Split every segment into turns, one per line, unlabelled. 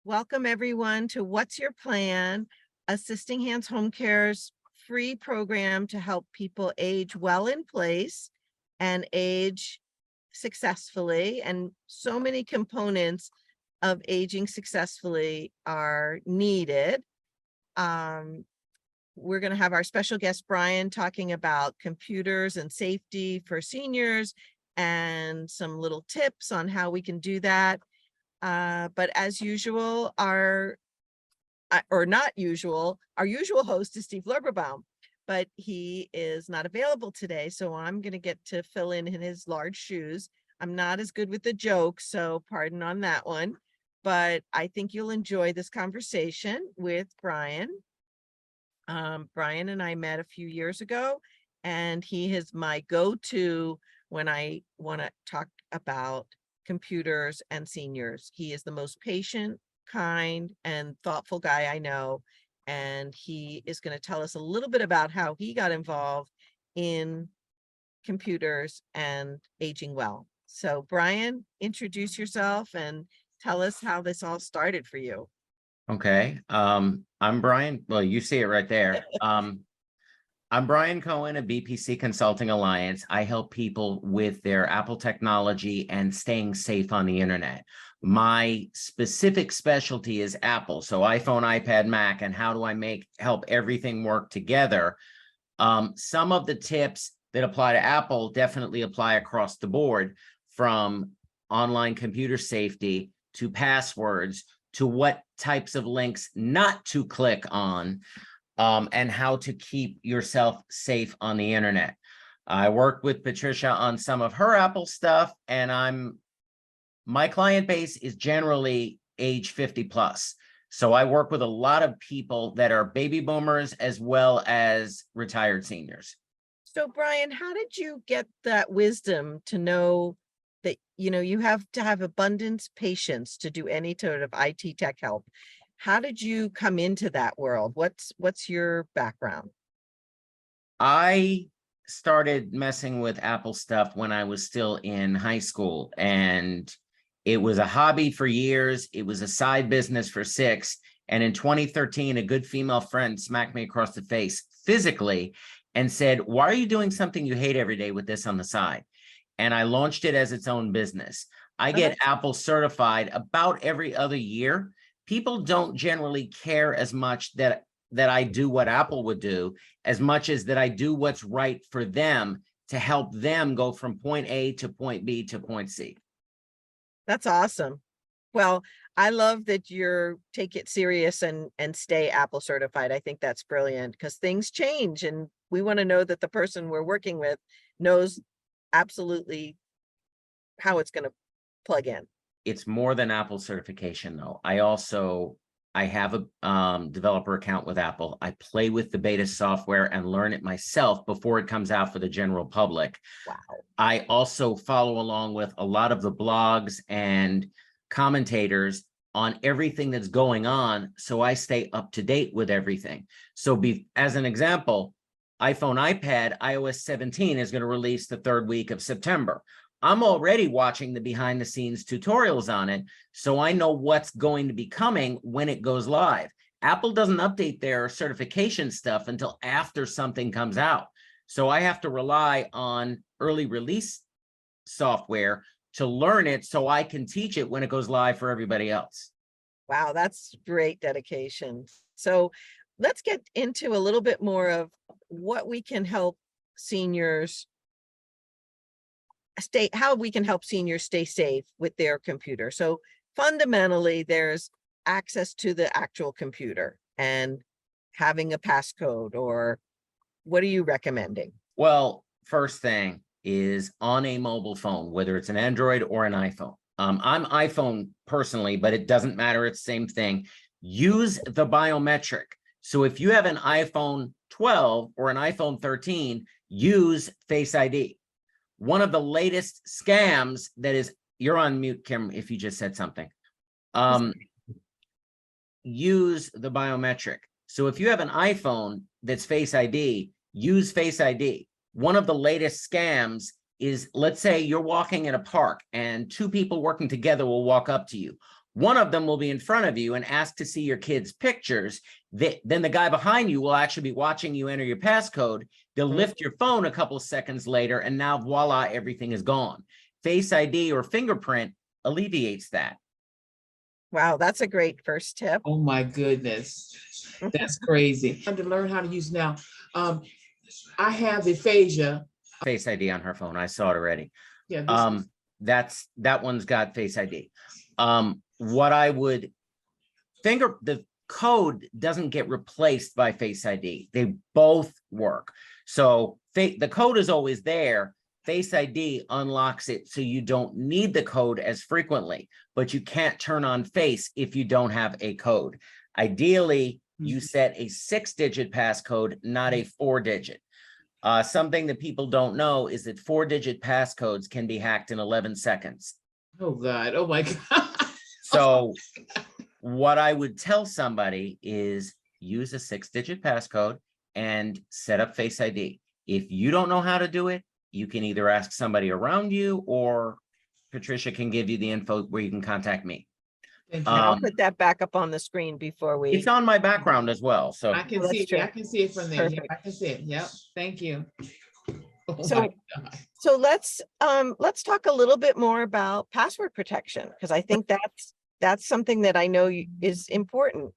Welcome everyone to What's Your Plan? Assisting Hands Home Care's free program to help people age well in place and age successfully. And so many components of aging successfully are needed. We're going to have our special guest, Brian, talking about computers and safety for seniors and some little tips on how we can do that. But as usual, our usual host is Steve Lurberbaum, but he is not available today. So I'm going to get to fill in his large shoes. I'm not as good with the jokes, so pardon on that one, but I think you'll enjoy this conversation with Brian. Brian and I met a few years ago, and he is my go-to when I want to talk about computers and seniors. He is the most patient, kind, and thoughtful guy I know. And he is going to tell us a little bit about how he got involved in computers and aging well. So Brian, introduce yourself and tell us how this all started for you.
Okay. I'm Brian. Well, you see it right there. I'm Brian Cohen of BPC Consulting Alliance. I help people with their Apple technology and staying safe on the internet. My specific specialty is Apple. So iPhone, iPad, Mac, and how do I help everything work together? Some of the tips that apply to Apple definitely apply across the board, from online computer safety to passwords to what types of links not to click on, and how to keep yourself safe on the internet. I worked with Patricia on some of her Apple stuff, and my client base is generally age 50 plus. So I work with a lot of people that are baby boomers as well as retired seniors.
So Brian, how did you get that wisdom to know that, you have to have abundance patience to do any sort of IT tech help? How did you come into that world? What's your background?
I started messing with Apple stuff when I was still in high school, and it was a hobby for years. It was a side business for 6. And in 2013, a good female friend smacked me across the face physically and said, "Why are you doing something you hate every day with this on the side?" And I launched it as its own business. I get Apple certified about every other year. People don't generally care as much that I do what Apple would do, as much as that I do what's right for them to help them go from point A to point B to point C.
That's awesome. Well, I love that you're take it serious and stay Apple certified. I think that's brilliant because things change, and we want to know that the person we're working with knows absolutely how it's going to plug in.
It's more than Apple certification, though. I have a developer account with Apple. I play with the beta software and learn it myself before it comes out for the general public.
Wow.
I also follow along with a lot of the blogs and commentators on everything that's going on, so I stay up to date with everything. So as an example, iPhone, iPad, iOS 17 is going to release the 3rd week of September. I'm already watching the behind the scenes tutorials on it, so I know what's going to be coming when it goes live. Apple doesn't update their certification stuff until after something comes out. So I have to rely on early release software to learn it so I can teach it when it goes live for everybody else.
Wow, that's great dedication. So let's get into a little bit more of what we can help seniors how we can help seniors stay safe with their computer. So fundamentally, there's access to the actual computer and having a passcode, or what are you recommending?
Well, first thing is on a mobile phone, whether it's an Android or an iPhone. I'm iPhone personally, but it doesn't matter. It's the same thing. Use the biometric. So if you have an iPhone 12 or an iPhone 13, use Face ID. One of the latest scams you're on mute, Kim, if you just said something. Use the biometric. So if you have an iPhone that's Face ID, use Face ID. One of the latest scams is, let's say you're walking in a park and 2 people working together will walk up to you. One of them will be in front of you and ask to see your kids' pictures. Then the guy behind you will actually be watching you enter your passcode. They'll lift your phone a couple of seconds later, and now voila, everything is gone. Face ID or fingerprint alleviates that.
Wow, that's a great first tip.
Oh my goodness, that's crazy. Time to learn how to use now. I have aphasia.
Face ID on her phone. I saw it already.
Yeah,
That one's got Face ID. What I would the code doesn't get replaced by Face ID. They both work. So the code is always there. Face ID unlocks it so you don't need the code as frequently, but you can't turn on Face if you don't have a code. Ideally, you set a 6-digit passcode, not a 4-digit. Something that people don't know is that 4-digit passcodes can be hacked in 11 seconds.
Oh God, oh my God.
So what I would tell somebody is use a 6-digit passcode and set up Face ID. If you don't know how to do it, you can either ask somebody around you, or Patricia can give you the info where you can contact me.
Thank you.
I'll put that back up on the screen before we.
It's on my background as well. So
I can
Well,
see
that's
it.
true.
I can see it from there. Yeah,
Perfect.
I can see it. Yep. Thank you. Oh
So-
my God.
So let's talk a little bit more about password protection, because I think that's something that I know is important.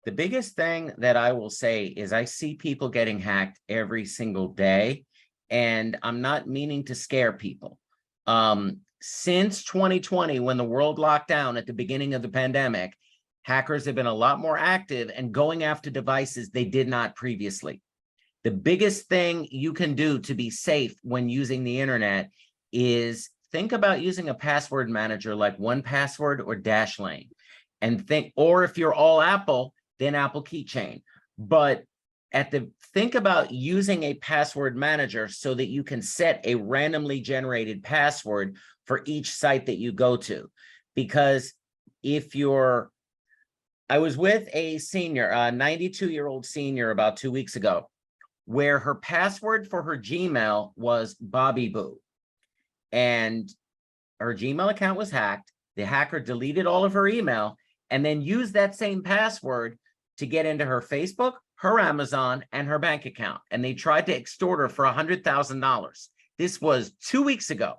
the biggest thing that I will say is I see people getting hacked every single day, and I'm not meaning to scare people. Since 2020, when the world locked down at the beginning of the pandemic, hackers have been a lot more active and going after devices they did not previously. The biggest thing you can do to be safe when using the internet is think about using a password manager like 1Password or Dashlane, and or if you're all Apple, then Apple Keychain. But think about using a password manager so that you can set a randomly generated password for each site that you go to. Because I was with a senior, a 92-year-old senior about 2 weeks ago, where her password for her Gmail was Bobby Boo. And her Gmail account was hacked. The hacker deleted all of her email and then used that same password to get into her Facebook, her Amazon, and her bank account. And they tried to extort her for $100,000. This was 2 weeks ago.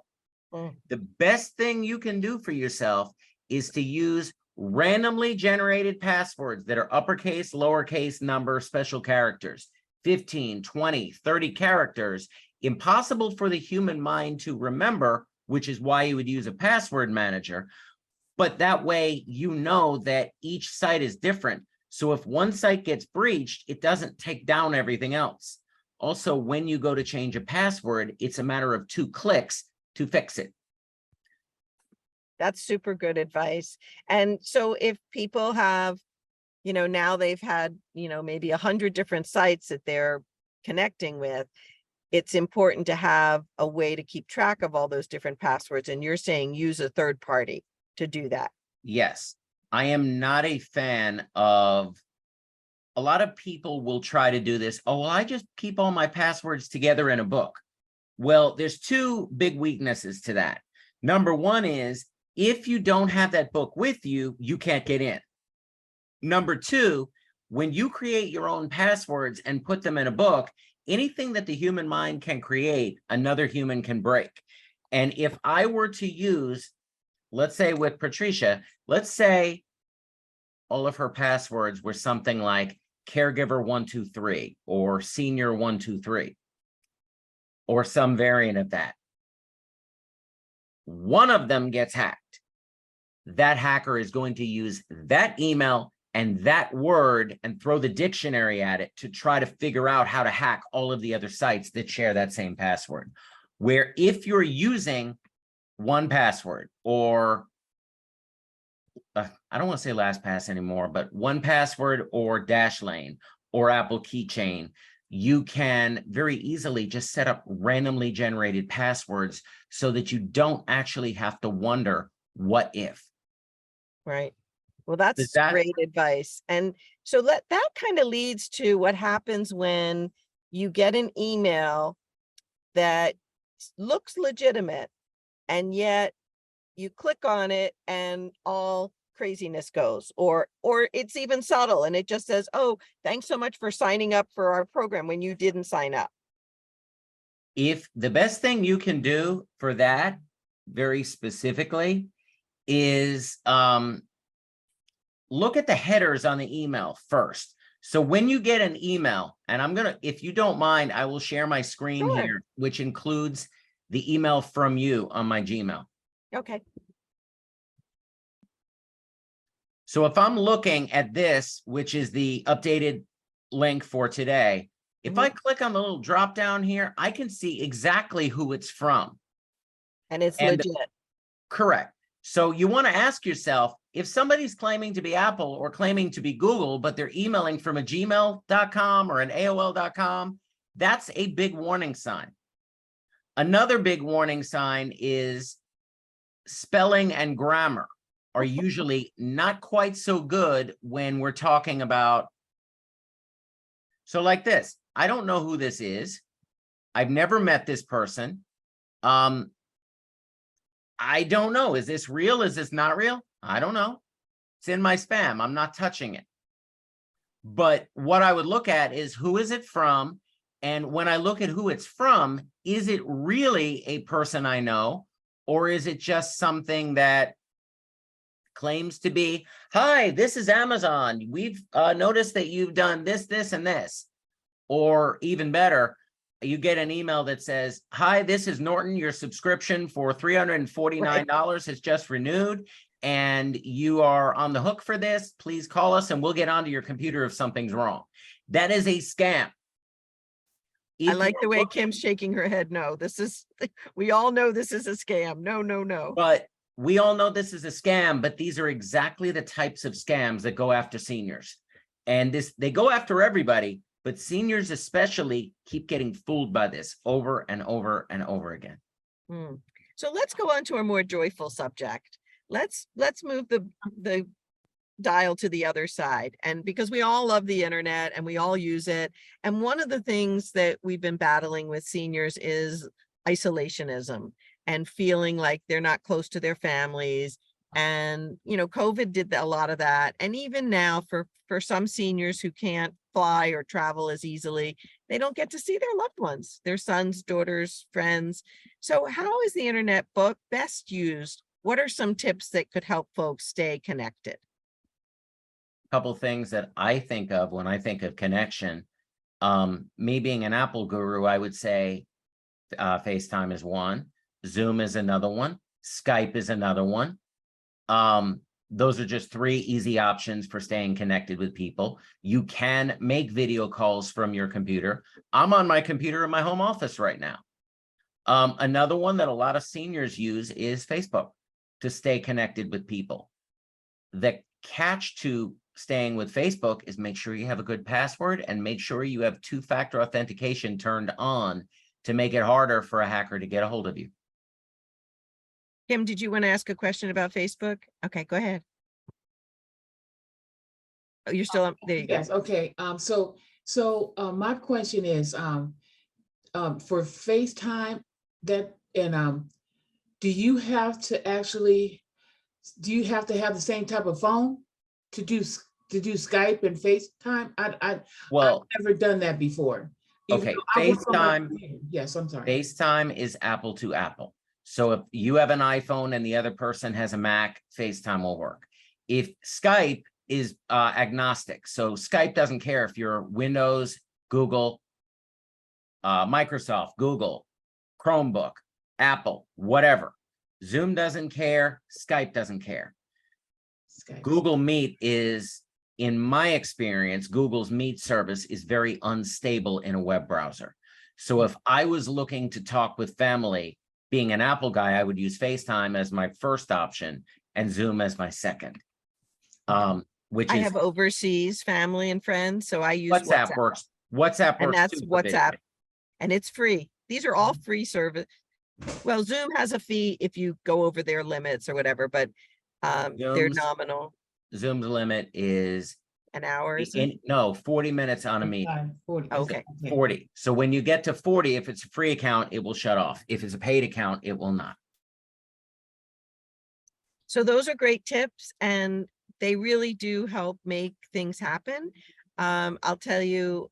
The best thing you can do for yourself is to use randomly generated passwords that are uppercase, lowercase, number, special characters, 15, 20, 30 characters, impossible for the human mind to remember, which is why you would use a password manager. But that way, you know that each site is different. So if one site gets breached, it doesn't take down everything else. Also, when you go to change a password, it's a matter of 2 clicks to fix it.
That's super good advice. And so if people have, now they've had, maybe 100 different sites that they're connecting with, it's important to have a way to keep track of all those different passwords. And you're saying use a third party to do that.
Yes, I am not a fan of, a lot of people will try to do this. Oh, well, I just keep all my passwords together in a book. Well, there's 2 big weaknesses to that. Number one is if you don't have that book with you, you can't get in. Number 2, when you create your own passwords and put them in a book, anything that the human mind can create, another human can break. And if I were to use, let's say with Patricia, let's say all of her passwords were something like caregiver 123 or senior 123 or some variant of that. One of them gets hacked. That hacker is going to use that email and that word and throw the dictionary at it to try to figure out how to hack all of the other sites that share that same password. Where if you're using 1Password or I don't want to say LastPass anymore, but 1Password or Dashlane or Apple Keychain, you can very easily just set up randomly generated passwords so that you don't actually have to wonder what if.
Right. Well, that's
that-
great advice. And so that kind of leads to what happens when you get an email that looks legitimate, and yet you click on it and all craziness goes, or it's even subtle and it just says, oh, thanks so much for signing up for our program when you didn't sign up.
If the best thing you can do for that very specifically is look at the headers on the email first. So when you get an email, and I'm gonna, if you don't mind, I will share my screen
Sure.
here, which includes the email from you on my Gmail.
Okay.
So if I'm looking at this, which is the updated link for today, if I click on the little drop down here, I can see exactly who it's from.
And it's
And-
legit.
Correct. So you want to ask yourself, if somebody's claiming to be Apple or claiming to be Google, but they're emailing from a gmail.com or an AOL.com, that's a big warning sign. Another big warning sign is spelling and grammar are usually not quite so good when we're talking about. So like this, I don't know who this is. I've never met this person. I don't know. Is this real? Is this not real? I don't know. It's in my spam. I'm not touching it. But what I would look at is who is it from? And when I look at who it's from, is it really a person I know? Or is it just something that claims to be, hi, this is Amazon. We've noticed that you've done this, this, and this. Or even better, you get an email that says, hi, this is Norton. Your subscription for $349 has just renewed, and you are on the hook for this. Please call us and we'll get onto your computer if something's wrong. That is a scam.
I like the way Kim's shaking her head. No, this is, we all know this is a scam. No, no, no.
But we all know this is a scam, but these are exactly the types of scams that go after seniors. And they go after everybody, but seniors especially keep getting fooled by this over and over and over again.
So let's go on to a more joyful subject. Let's move the dial to the other side. And because we all love the internet and we all use it. And one of the things that we've been battling with seniors is isolationism and feeling like they're not close to their families. And, you know, COVID did a lot of that. And even now for some seniors who can't fly or travel as easily, they don't get to see their loved ones, their sons, daughters, friends. So how is the internet book best used? What are some tips that could help folks stay connected?
Couple things that I think of when I think of connection. Me being an Apple guru, I would say FaceTime is one, Zoom is another one, Skype is another one. Those are just three easy options for staying connected with people. You can make video calls from your computer. I'm on my computer in my home office right now. Another one that a lot of seniors use is Facebook to stay connected with people. The catch to staying with Facebook is make sure you have a good password and make sure you have two-factor authentication turned on to make it harder for a hacker to get a hold of you.
Kim, did you want to ask a question about Facebook? Okay, go ahead. Oh, you're still on. There you go.
Yes, okay. So my question is, for FaceTime, do you have to have the same type of phone to do Skype and FaceTime? I've never done that before.
Okay, FaceTime.
Yes, I'm sorry.
FaceTime is Apple to Apple. So if you have an iPhone and the other person has a Mac, FaceTime will work. If Skype is agnostic, so Skype doesn't care if you're Windows, Google, Microsoft, Google, Chromebook, Apple, whatever. Zoom doesn't care, Skype doesn't care.
Skype.
Google Meet is, in my experience, Google's Meet service is very unstable in a web browser. So if I was looking to talk with family, being an Apple guy, I would use FaceTime as my first option and Zoom as my second. Which
I
is
have overseas family and friends, so I use
WhatsApp works. WhatsApp works.
And that's
too for video.
WhatsApp. And it's free. These are all free service. Well, Zoom has a fee if you go over their limits or whatever, but they're
Zoom's-
nominal.
Zoom's limit is
An hour, is it?
no 40 minutes on a meeting.
40.
Okay.
40. So when you get to 40, if it's a free account, it will shut off. If it's a paid account, it will not.
So those are great tips, and they really do help make things happen. I'll tell you,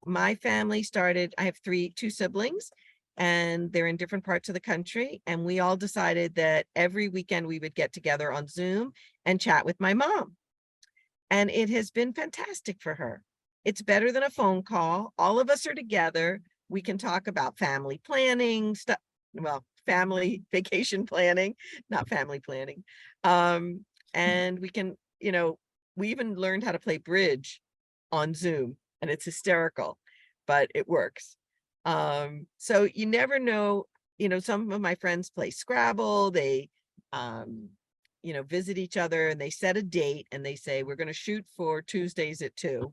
my family started, I have two siblings, and they're in different parts of the country. And we all decided that every weekend we would get together on Zoom and chat with my mom. And it has been fantastic for her. It's better than a phone call. All of us are together. We can talk about family planning stuff. Well, family vacation planning, not family planning. And we can, we even learned how to play bridge on Zoom, and it's hysterical, but it works. So you never know, some of my friends play Scrabble, they visit each other, and they set a date and they say, we're going to shoot for Tuesdays at 2.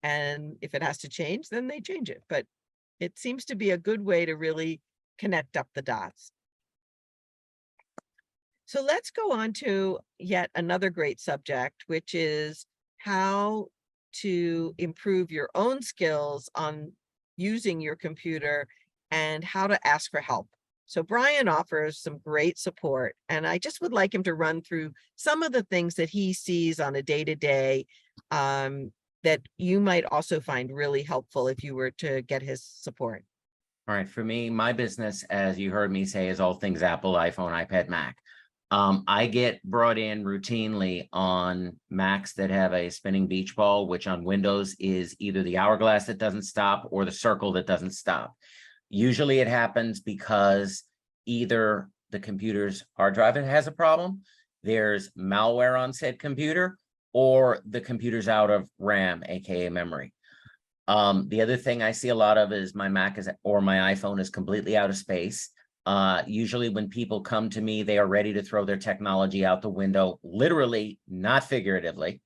And if it has to change, then they change it. But it seems to be a good way to really connect up the dots. So let's go on to yet another great subject, which is how to improve your own skills on using your computer and how to ask for help. So Brian offers some great support, and I just would like him to run through some of the things that he sees on a day-to-day that you might also find really helpful if you were to get his support.
All right. For me, my business, as you heard me say, is all things Apple, iPhone, iPad, Mac. I get brought in routinely on Macs that have a spinning beach ball, which on Windows is either the hourglass that doesn't stop or the circle that doesn't stop. Usually it happens because either the computer's hard drive has a problem, there's malware on said computer, or the computer's out of RAM, aka memory. The other thing I see a lot of is my Mac or my iPhone is completely out of space. Usually when people come to me, they are ready to throw their technology out the window, literally, not figuratively.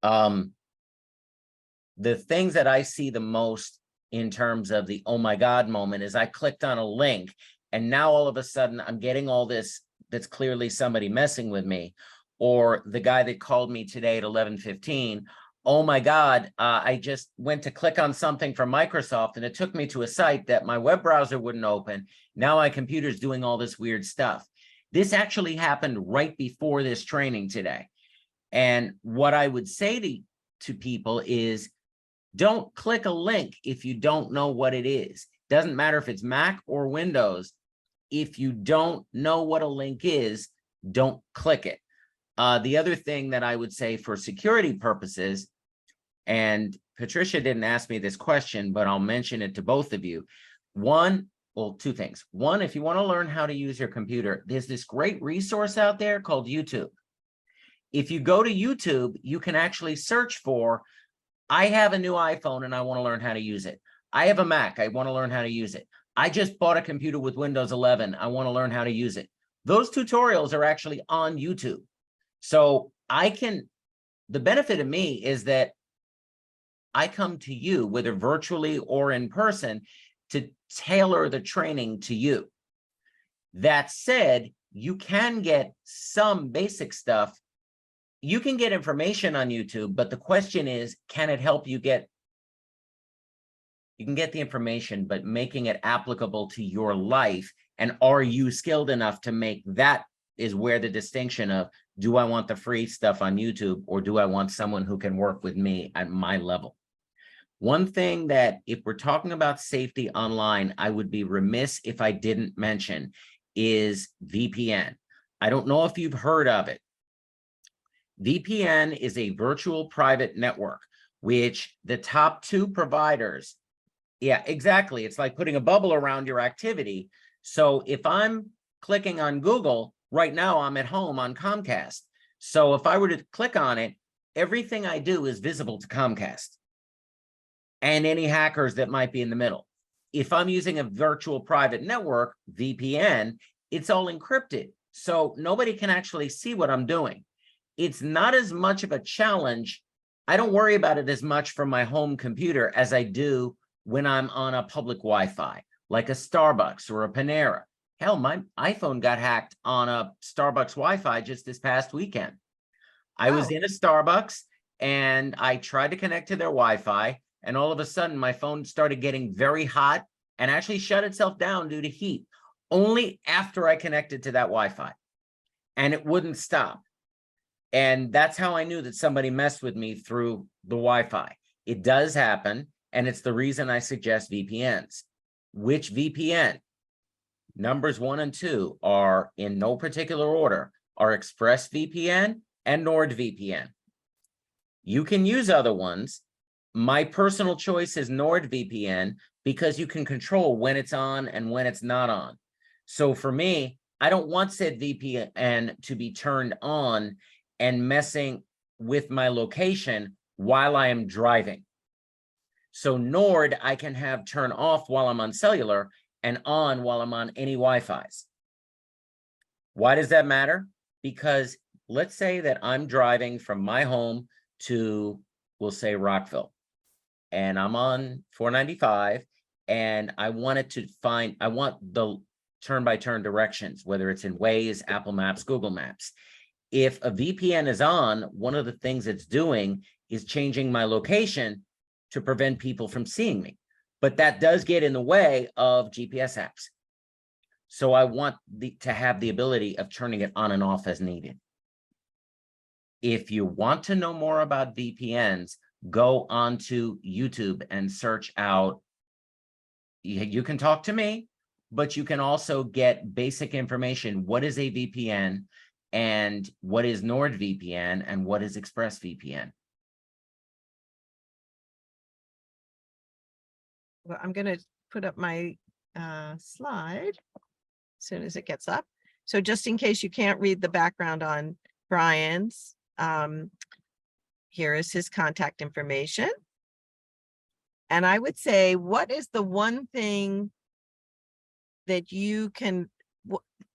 The things that I see the most in terms of the oh my God moment is I clicked on a link and now all of a sudden I'm getting all this that's clearly somebody messing with me. Or the guy that called me today at 11:15, oh my God, I just went to click on something from Microsoft and it took me to a site that my web browser wouldn't open. Now my computer's doing all this weird stuff. This actually happened right before this training today. And what I would say to people is, don't click a link if you don't know what it is. Doesn't matter if it's Mac or Windows. If you don't know what a link is, don't click it. The other thing that I would say for security purposes, and Patricia didn't ask me this question, but I'll mention it to both of you. Two things. One, if you want to learn how to use your computer, there's this great resource out there called YouTube. If you go to YouTube, you can actually search for, I have a new iPhone and I want to learn how to use it. I have a Mac, I want to learn how to use it. I just bought a computer with Windows 11, I want to learn how to use it. Those tutorials are actually on YouTube. So the benefit of me is that I come to you, whether virtually or in person, to tailor the training to you. That said, you can get some basic stuff. You can get information on YouTube, but the question is, can it help you get? You can get the information, but making it applicable to your life, and are you skilled enough to make that is where the distinction of, do I want the free stuff on YouTube or do I want someone who can work with me at my level? One thing that if we're talking about safety online, I would be remiss if I didn't mention is VPN. I don't know if you've heard of it. VPN is a virtual private network, which the top 2 providers, yeah, exactly. It's like putting a bubble around your activity. So if I'm clicking on Google, right now I'm at home on Comcast. So if I were to click on it, everything I do is visible to Comcast and any hackers that might be in the middle. If I'm using a virtual private network, VPN, it's all encrypted. So nobody can actually see what I'm doing. It's not as much of a challenge. I don't worry about it as much from my home computer as I do when I'm on a public Wi-Fi, like a Starbucks or a Panera. Hell, my iPhone got hacked on a Starbucks Wi-Fi just this past weekend. I was in a Starbucks and I tried to connect to their Wi-Fi, and all of a sudden my phone started getting very hot and actually shut itself down due to heat, only after I connected to that Wi-Fi. and it wouldn't stop. And that's how I knew that somebody messed with me through the Wi-Fi. It does happen, and it's the reason I suggest VPNs. Which VPN? Numbers 1 and 2 are, in no particular order, are ExpressVPN and NordVPN. You can use other ones. My personal choice is NordVPN because you can control when it's on and when it's not on. So for me, I don't want said VPN to be turned on and messing with my location while I am driving. So Nord, I can have turn off while I'm on cellular and on while I'm on any Wi-Fi's. Why does that matter? Because let's say that I'm driving from my home to, we'll say, Rockville, and I'm on 495, and I wanted to find, I want the turn-by-turn directions, whether it's in Waze, Apple Maps, Google Maps. If a VPN is on, one of the things it's doing is changing my location to prevent people from seeing me. But that does get in the way of GPS apps. So I want to have the ability of turning it on and off as needed. If you want to know more about VPNs, go onto YouTube and search out. You can talk to me, but you can also get basic information. What is a VPN, and what is NordVPN, and what is ExpressVPN?
Well, I'm going to put up my slide as soon as it gets up. So just in case you can't read the background on Brian's, here is his contact information. And I would say, what is the one thing that you can,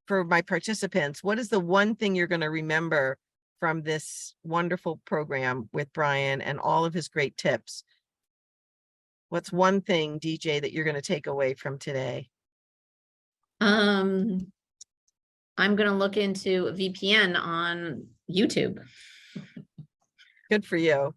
for my participants, what is the one thing you're going to remember from this wonderful program with Brian and all of his great tips? What's one thing, DJ, that you're going to take away from today?
I'm going to look into VPN on YouTube.
Good for you.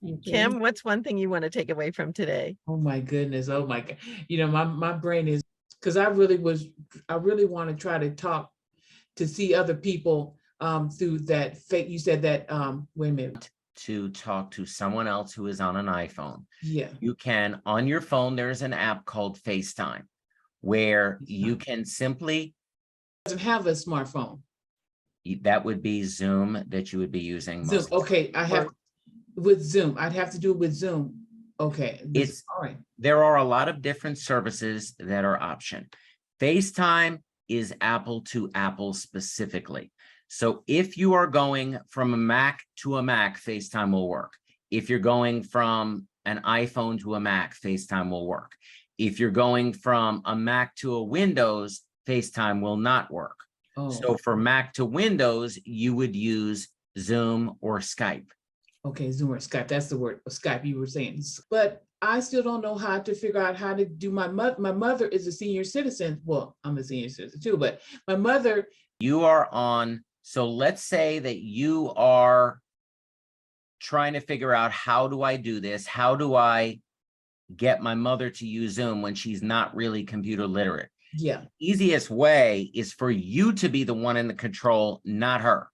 Thank you.
Kim, what's one thing you want to take away from today?
Oh my goodness. Oh my God. You know, my brain is, because I really want to try to talk to see other people through that fake, you said that, wait a minute.
To talk to someone else who is on an iPhone.
Yeah.
You can, on your phone, there's an app called FaceTime, where you can simply,
Doesn't have a smartphone.
that would be Zoom that you would be using.
Zoom.
most of the
Okay. I have with Zoom. I'd have to do it with Zoom. Okay.
It's
all right.
There are a lot of different services that are option. FaceTime is Apple to Apple specifically. So if you are going from a Mac to a Mac, FaceTime will work. If you're going from an iPhone to a Mac, FaceTime will work. If you're going from a Mac to a Windows, FaceTime will not work.
Oh.
So for Mac to Windows, you would use Zoom or Skype.
Okay, Zoom or Skype, that's the word, Skype you were saying. But I still don't know how to figure out how to do my mother is a senior citizen. Well, I'm a senior citizen too, but my mother.
You are on, so let's say that you are trying to figure out, how do I do this? How do I get my mother to use Zoom when she's not really computer literate?
Yeah.
Easiest way is for you to be the one in the control, not her.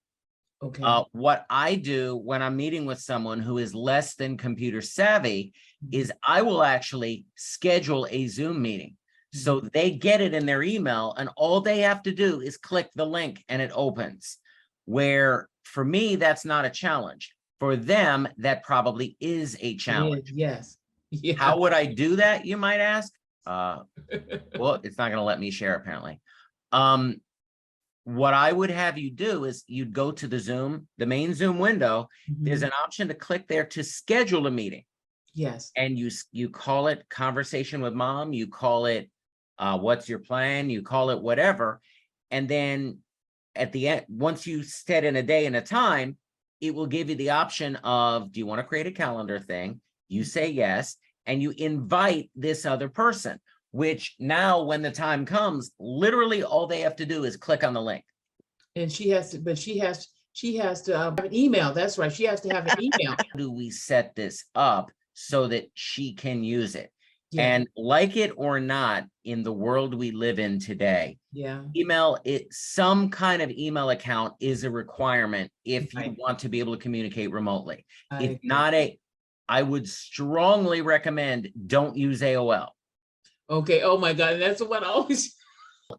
Okay.
What I do when I'm meeting with someone who is less than computer savvy is I will actually schedule a Zoom meeting. So they get it in their email, and all they have to do is click the link and it opens. Where for me, that's not a challenge. For them, that probably is a challenge.
Yes. Yeah.
How would I do that, you might ask? Well, it's not going to let me share, apparently. What I would have you do is you'd go to the Zoom, the main Zoom window. There's an option to click there to schedule a meeting.
Yes.
And you call it conversation with mom, you call it what's your plan, you call it whatever. And then at the end, once you set in a day and a time, it will give you the option of, do you want to create a calendar thing? You say yes, and you invite this other person, which now when the time comes, literally all they have to do is click on the link.
And she has to, but she has to have an email. That's right. She has to have an email.
How do we set this up so that she can use it?
Yeah.
And like it or not, in the world we live in today,
Yeah.
email, some kind of email account is a requirement if you
Right.
want to be able to communicate remotely.
I
It's
agree.
not I would strongly recommend don't use AOL.
Okay. Oh my God. And that's what I always.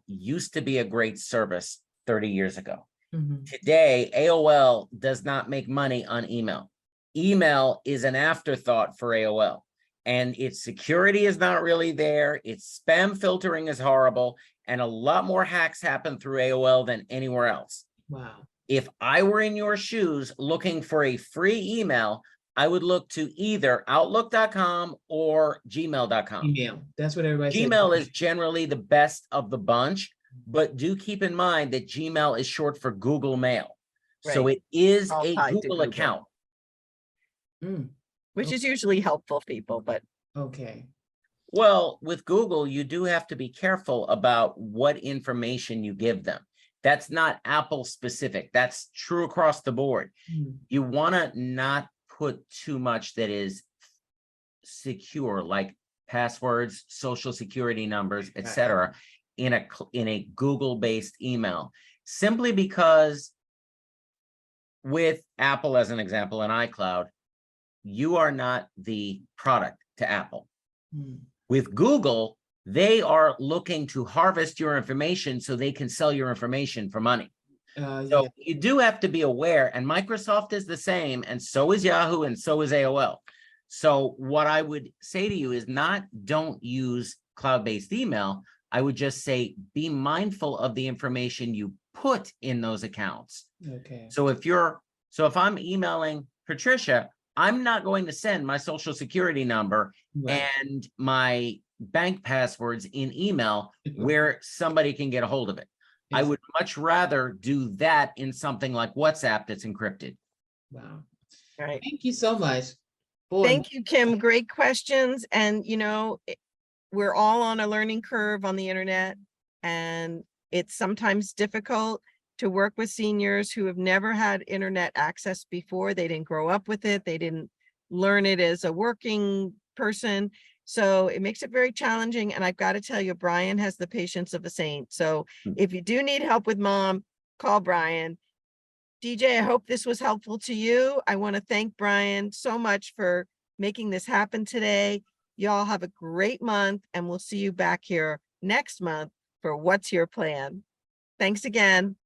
Used to be a great service 30 years ago.
Mhm.
Today, AOL does not make money on email. Email is an afterthought for AOL. And its security is not really there. Its spam filtering is horrible. And a lot more hacks happen through AOL than anywhere else.
Wow.
If I were in your shoes looking for a free email, I would look to either outlook.com or gmail.com.
Email. That's what everybody said.
Gmail is generally the best of the bunch, but do keep in mind that Gmail is short for Google Mail. So
Right.
it is
All
a
tied to
Google
Google.
account.
Mm,
Which is usually helpful, people, but
okay.
Well, with Google, you do have to be careful about what information you give them. That's not Apple specific. That's true across the board.
Mm,
You want to not put too much that is secure, like passwords, social security numbers, etc., in a Google-based email, simply because with Apple, as an example, and iCloud, you are not the product to Apple.
mm.
With Google, they are looking to harvest your information so they can sell your information for money. So
Yeah.
you do have to be aware, and Microsoft is the same, and so is Yahoo, and so is AOL. So what I would say to you is not don't use cloud-based email. I would just say be mindful of the information you put in those accounts.
Okay.
So if I'm emailing Patricia, I'm not going to send my social security number
Right.
and my bank passwords in email where somebody can get a hold of it. I would much rather do that in something like WhatsApp that's encrypted.
Wow.
right.
Thank you so much. Boy,
Thank you, Kim. Great questions. And we're all on a learning curve on the internet, and it's sometimes difficult to work with seniors who have never had internet access before. They didn't grow up with it. They didn't learn it as a working person. So it makes it very challenging. And I've got to tell you, Brian has the patience of a saint. So if you do need help with mom, call Brian. DJ, I hope this was helpful to you. I want to thank Brian so much for making this happen today. Y'all have a great month, and we'll see you back here next month for What's Your Plan? Thanks again.